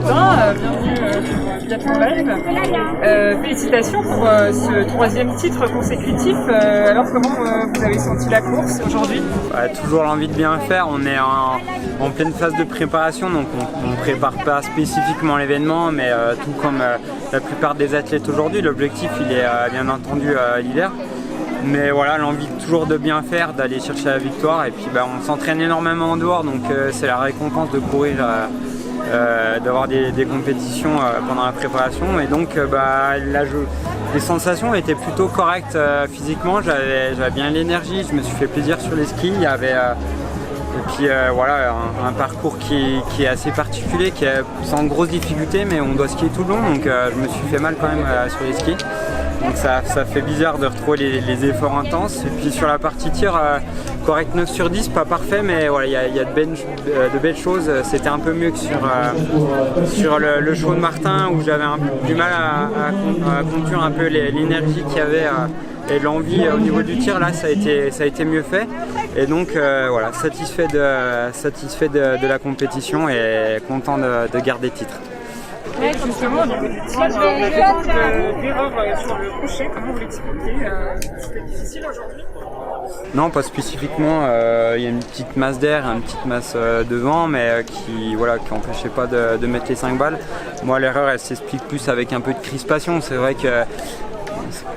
Audin, bienvenue sur Biathlon Live. Félicitations pour ce troisième titre consécutif. Alors comment vous avez senti la course aujourd'hui? Toujours l'envie de bien faire, on est en pleine phase de préparation, donc on ne prépare pas spécifiquement l'événement, mais tout comme la plupart des athlètes aujourd'hui, l'objectif il est bien entendu l'hiver. Mais voilà, l'envie toujours de bien faire, d'aller chercher la victoire, et puis on s'entraîne énormément en dehors, donc c'est la récompense de courir, d'avoir des compétitions pendant la préparation, et donc les sensations étaient plutôt correctes physiquement, j'avais bien l'énergie, je me suis fait plaisir sur les skis, il y avait et puis voilà, un parcours qui est assez particulier, qui est sans grosse difficulté, mais on doit skier tout le long, donc je me suis fait mal quand même sur les skis. Donc ça fait bizarre de retrouver les efforts intenses. Et puis sur la partie tir, correct 9 sur 10, pas parfait, mais voilà, il y a de belles choses. C'était un peu mieux que sur le show de Martin, où j'avais du mal à conduire un peu l'énergie qu'il y avait et l'envie au niveau du tir. Là ça a été mieux fait, et donc voilà, satisfait de la compétition et content de garder le titre. Et justement, au niveau du tir, vous avez beaucoup d'erreurs sur le coucher, comment vous l'expliquez? C'était difficile aujourd'hui? Non, pas spécifiquement, il y a une petite masse d'air, une petite masse de vent, mais qui n'empêchait pas de mettre les 5 balles. Moi, l'erreur, elle s'explique plus avec un peu de crispation. C'est vrai que,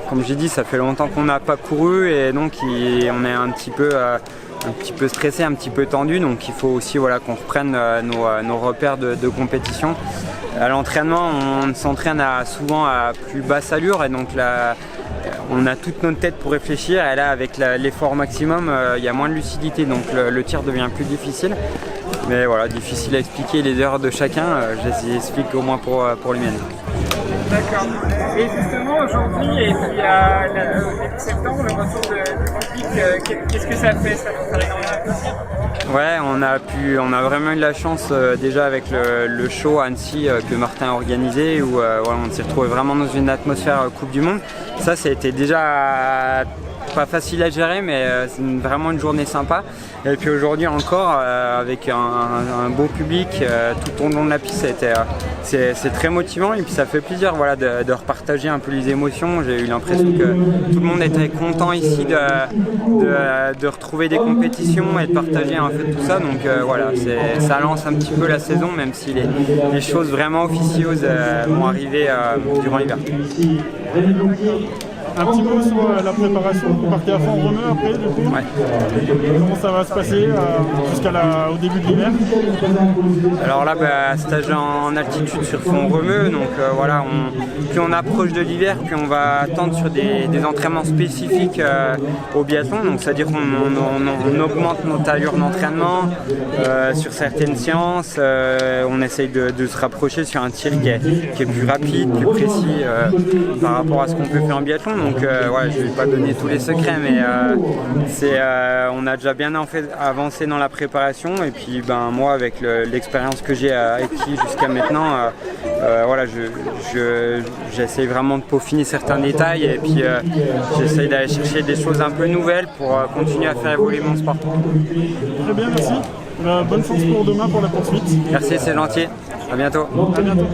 comme j'ai dit, ça fait longtemps qu'on n'a pas couru, et donc on est un petit peu stressé, un petit peu tendu, donc il faut aussi qu'on reprenne nos repères de compétition. À l'entraînement, on s'entraîne souvent à plus basse allure, et donc là, on a toute notre tête pour réfléchir, et là avec l'effort maximum, il y a moins de lucidité, donc le tir devient plus difficile. Mais voilà, difficile à expliquer les erreurs de chacun, je les explique au moins pour les miennes. D'accord. Et justement aujourd'hui, et puis à début septembre, le retour du public, qu'est-ce que ça fait? Ça vous fait énormément plaisir? Ouais, on a vraiment eu de la chance déjà avec le show à Annecy que Martin a organisé, où on s'est retrouvé vraiment dans une atmosphère Coupe du Monde. Ça a été déjà pas facile à gérer, mais c'est vraiment une journée sympa. Et puis aujourd'hui encore, avec un beau public tout au long de la piste, c'est très motivant, et puis ça fait plaisir de repartager un peu les émotions. J'ai eu l'impression que tout le monde était content ici de retrouver des compétitions et de partager un peu tout ça. Donc voilà, ça lance un petit peu la saison, même si les choses vraiment officieuses vont arriver durant l'hiver. Un petit mot sur la préparation, vous partez à fond en remue après du coup? Ouais. Comment ça va se passer au début de l'hiver? Alors là, stage en altitude sur fond remue, donc voilà, plus on approche de l'hiver, plus on va tendre sur des entraînements spécifiques au biathlon, donc c'est-à-dire qu'on augmente notre allure d'entraînement sur certaines séances, on essaye de se rapprocher sur un tir qui est plus rapide, plus précis par rapport à ce qu'on peut faire en biathlon. Donc je ne vais pas donner tous les secrets, mais on a déjà bien avancé dans la préparation, et puis moi avec l'expérience que j'ai acquis jusqu'à maintenant, j'essaie vraiment de peaufiner certains détails, et puis j'essaie d'aller chercher des choses un peu nouvelles pour continuer à faire évoluer mon sport. Très bien, merci. Bonne chance pour demain pour la poursuite. Merci, c'est gentil. À bientôt. À bientôt.